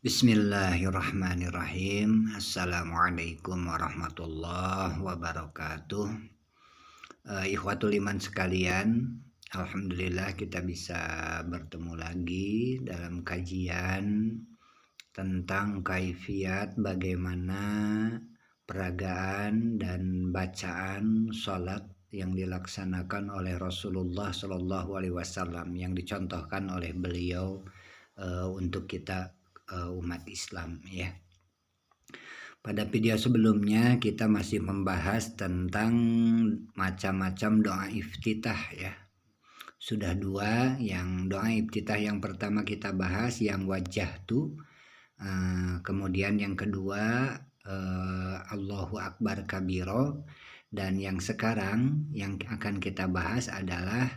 Bismillahirrahmanirrahim. Assalamualaikum warahmatullahi wabarakatuh. Ikhwatul iman sekalian, alhamdulillah kita bisa bertemu lagi dalam kajian tentang kaifiat bagaimana peragaan dan bacaan salat yang dilaksanakan oleh Rasulullah Shallallahu Alaihi Wasallam yang dicontohkan oleh beliau untuk kita umat Islam ya. Pada video sebelumnya kita masih membahas tentang macam-macam doa iftitah ya. Sudah dua, yang doa iftitah yang pertama kita bahas yang wajah tuh, kemudian yang kedua Allahu Akbar kabiro, dan yang sekarang yang akan kita bahas adalah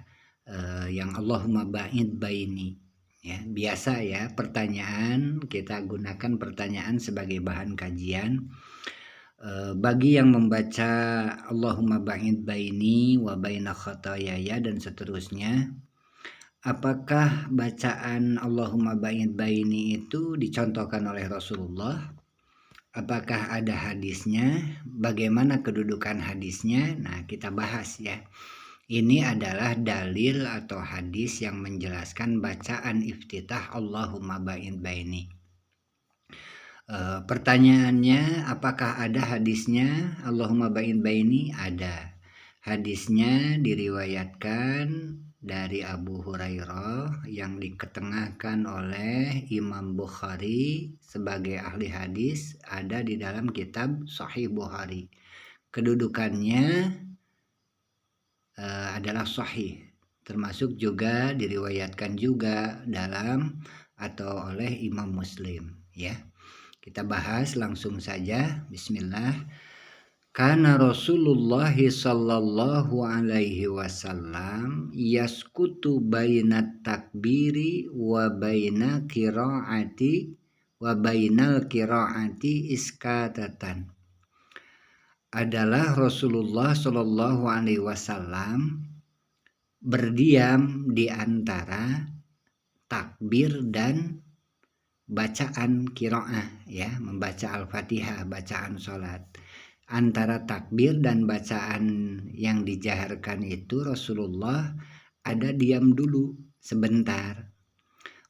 yang Allahumma ba'id baini. Ya, biasa ya, pertanyaan kita gunakan pertanyaan sebagai bahan kajian. Bagi yang membaca Allahumma ba'id baini wa baina khotoyaya dan seterusnya, apakah bacaan Allahumma ba'id baini itu dicontohkan oleh Rasulullah? Apakah ada hadisnya? Bagaimana kedudukan hadisnya? Nah, kita bahas ya. Ini adalah dalil atau hadis yang menjelaskan bacaan iftitah Allahumma ba'id baini. Pertanyaannya, apakah ada hadisnya Allahumma ba'id baini? Ada. Hadisnya diriwayatkan dari Abu Hurairah yang diketengahkan oleh Imam Bukhari sebagai ahli hadis, ada di dalam kitab Sahih Bukhari. Kedudukannya adalah sahih, termasuk juga diriwayatkan juga dalam atau oleh Imam Muslim ya. Kita bahas langsung saja. Bismillah. Kana Rasulullah sallallahu alaihi wasallam yaskutu bainat takbiri wa bainal qiraati iskatatan. Adalah Rasulullah Shallallahu Alaihi Wasallam berdiam di antara takbir dan bacaan qiraah ya, membaca Al-Fatihah, bacaan sholat. Antara takbir dan bacaan yang dijaharkan itu Rasulullah ada diam dulu sebentar.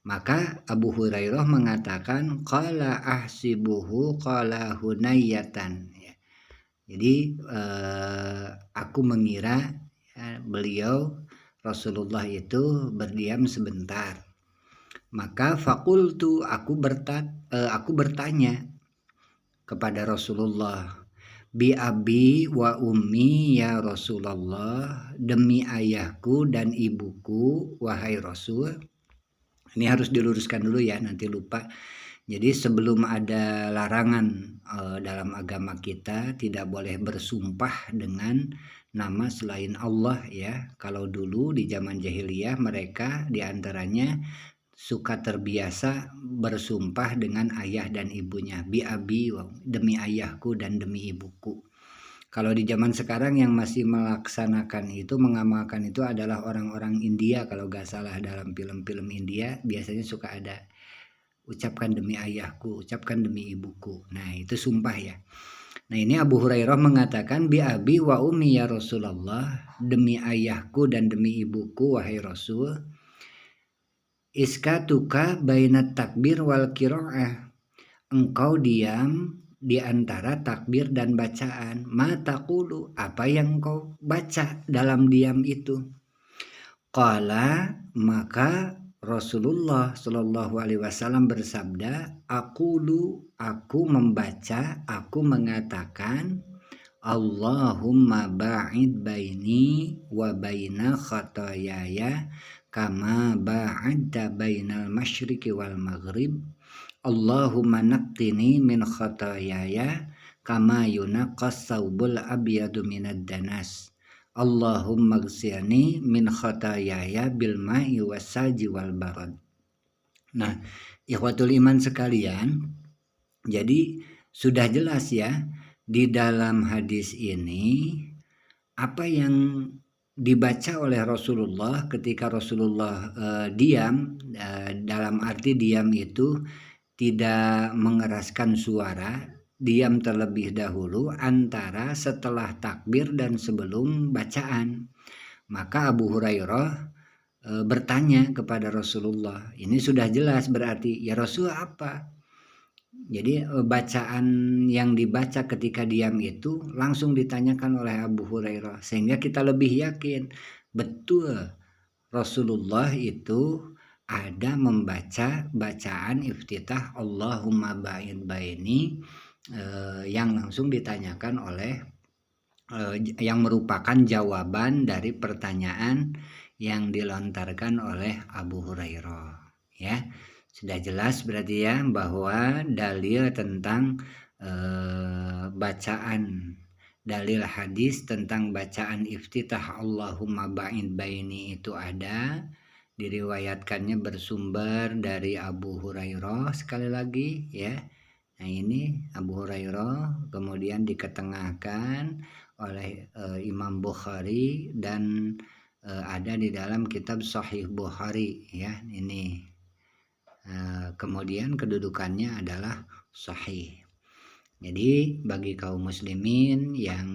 Maka Abu Hurairah mengatakan qala ahsibuhu qala hunayatan. Jadi aku mengira beliau Rasulullah itu berdiam sebentar. Maka fakultu aku bertanya kepada Rasulullah, bi abi wa ummi ya Rasulullah, demi ayahku dan ibuku wahai Rasul. Ini harus diluruskan dulu ya, nanti lupa. Jadi sebelum ada larangan dalam agama kita tidak boleh bersumpah dengan nama selain Allah ya. Kalau dulu di zaman jahiliyah mereka diantaranya suka terbiasa bersumpah dengan ayah dan ibunya, bi abi, demi ayahku dan demi ibuku. Kalau di zaman sekarang yang masih melaksanakan itu, mengamalkan itu adalah orang-orang India. Kalau gak salah dalam film-film India biasanya suka ada ucapkan demi ayahku, ucapkan demi ibuku. Nah itu sumpah ya. Nah ini Abu Hurairah mengatakan bi abi wa ummi ya Rasulullah, demi ayahku dan demi ibuku wahai Rasul. Iskatuka bainat takbir wal qiraah, engkau diam di antara takbir dan bacaan. Ma taqulu, apa yang kau baca dalam diam itu? Qala, maka Rasulullah Shallallahu Alaihi Wasallam bersabda, aku membaca, aku mengatakan, Allahumma ba'id baini wa baina khotoyaya kama ba'adta bainal masyriqi wal maghrib. Allahumma naqqini min khotoyaya kama yunaqqas saubul abyadu minad danas. Allahumma gsilni min khotoyaya bil ma'i wassalji wal barad. Nah, ikhwatul iman sekalian, jadi sudah jelas ya di dalam hadis ini apa yang dibaca oleh Rasulullah ketika Rasulullah diam, dalam arti diam itu tidak mengeraskan suara, diam terlebih dahulu antara setelah takbir dan sebelum bacaan. Maka Abu Hurairah bertanya kepada Rasulullah. Ini sudah jelas berarti, ya Rasul apa? Jadi bacaan yang dibaca ketika diam itu langsung ditanyakan oleh Abu Hurairah, sehingga kita lebih yakin betul Rasulullah itu ada membaca bacaan iftitah Allahumma ba'id baini yang langsung ditanyakan oleh yang merupakan jawaban dari pertanyaan yang dilontarkan oleh Abu Hurairah. Ya, sudah jelas berarti ya bahwa dalil tentang bacaan, dalil hadis tentang bacaan iftitah Allahumma ba'id baini itu ada, diriwayatkannya bersumber dari Abu Hurairah sekali lagi ya. Nah ini Abu Hurairah kemudian diketengahkan oleh Imam Bukhari dan ada di dalam kitab Sahih Bukhari ya ini. Kemudian kedudukannya adalah sahih. Jadi bagi kaum muslimin yang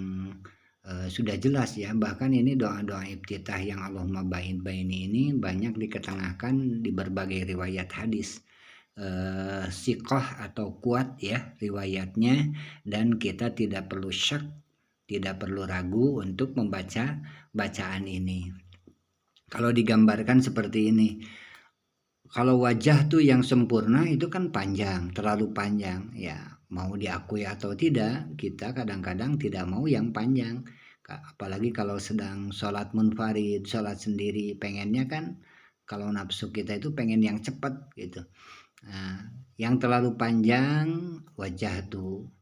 sudah jelas ya, bahkan ini doa-doa iftitah yang Allahumma ba'id baini ini banyak diketengahkan di berbagai riwayat hadis, siqah atau kuat ya riwayatnya, dan kita tidak perlu syak, tidak perlu ragu untuk membaca bacaan ini. Kalau digambarkan seperti ini, kalau wajah tuh yang sempurna itu kan panjang, terlalu panjang ya, mau diakui atau tidak, kita kadang-kadang tidak mau yang panjang. Apalagi kalau sedang sholat munfarid, sholat sendiri, pengennya kan kalau nafsu kita itu pengen yang cepat gitu. Nah, yang terlalu panjang wajah tuh,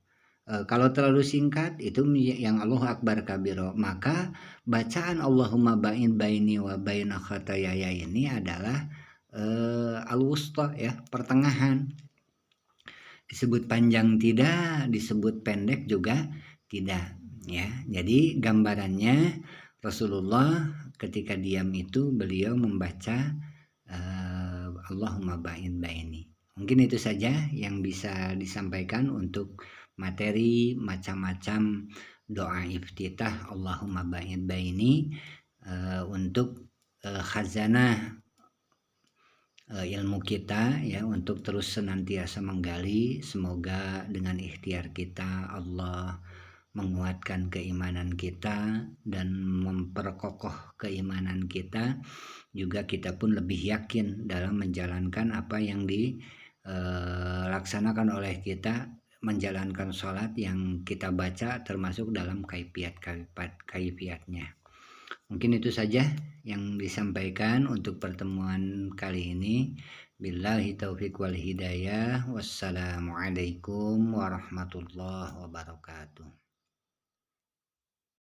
kalau terlalu singkat itu yang Allahu Akbar kabiro. Maka bacaan Allahumma ba'id baini wa baina khatayaya ini adalah al-wusta ya, pertengahan. Disebut panjang tidak, disebut pendek juga tidak ya. Jadi gambarannya Rasulullah ketika diam itu beliau membaca Allahumma ba'id baini. Mungkin itu saja yang bisa disampaikan untuk materi macam-macam doa iftitah Allahumma ba'id baini untuk khazanah ilmu kita ya, untuk terus senantiasa menggali. Semoga dengan ikhtiar kita Allah menguatkan keimanan kita dan memperkokoh keimanan kita, juga kita pun lebih yakin dalam menjalankan apa yang dilaksanakan oleh kita, menjalankan sholat yang kita baca termasuk dalam kaifiatnya. Mungkin itu saja yang disampaikan untuk pertemuan kali ini. Billahi taufiq wal hidayah. Wassalamualaikum warahmatullahi wabarakatuh.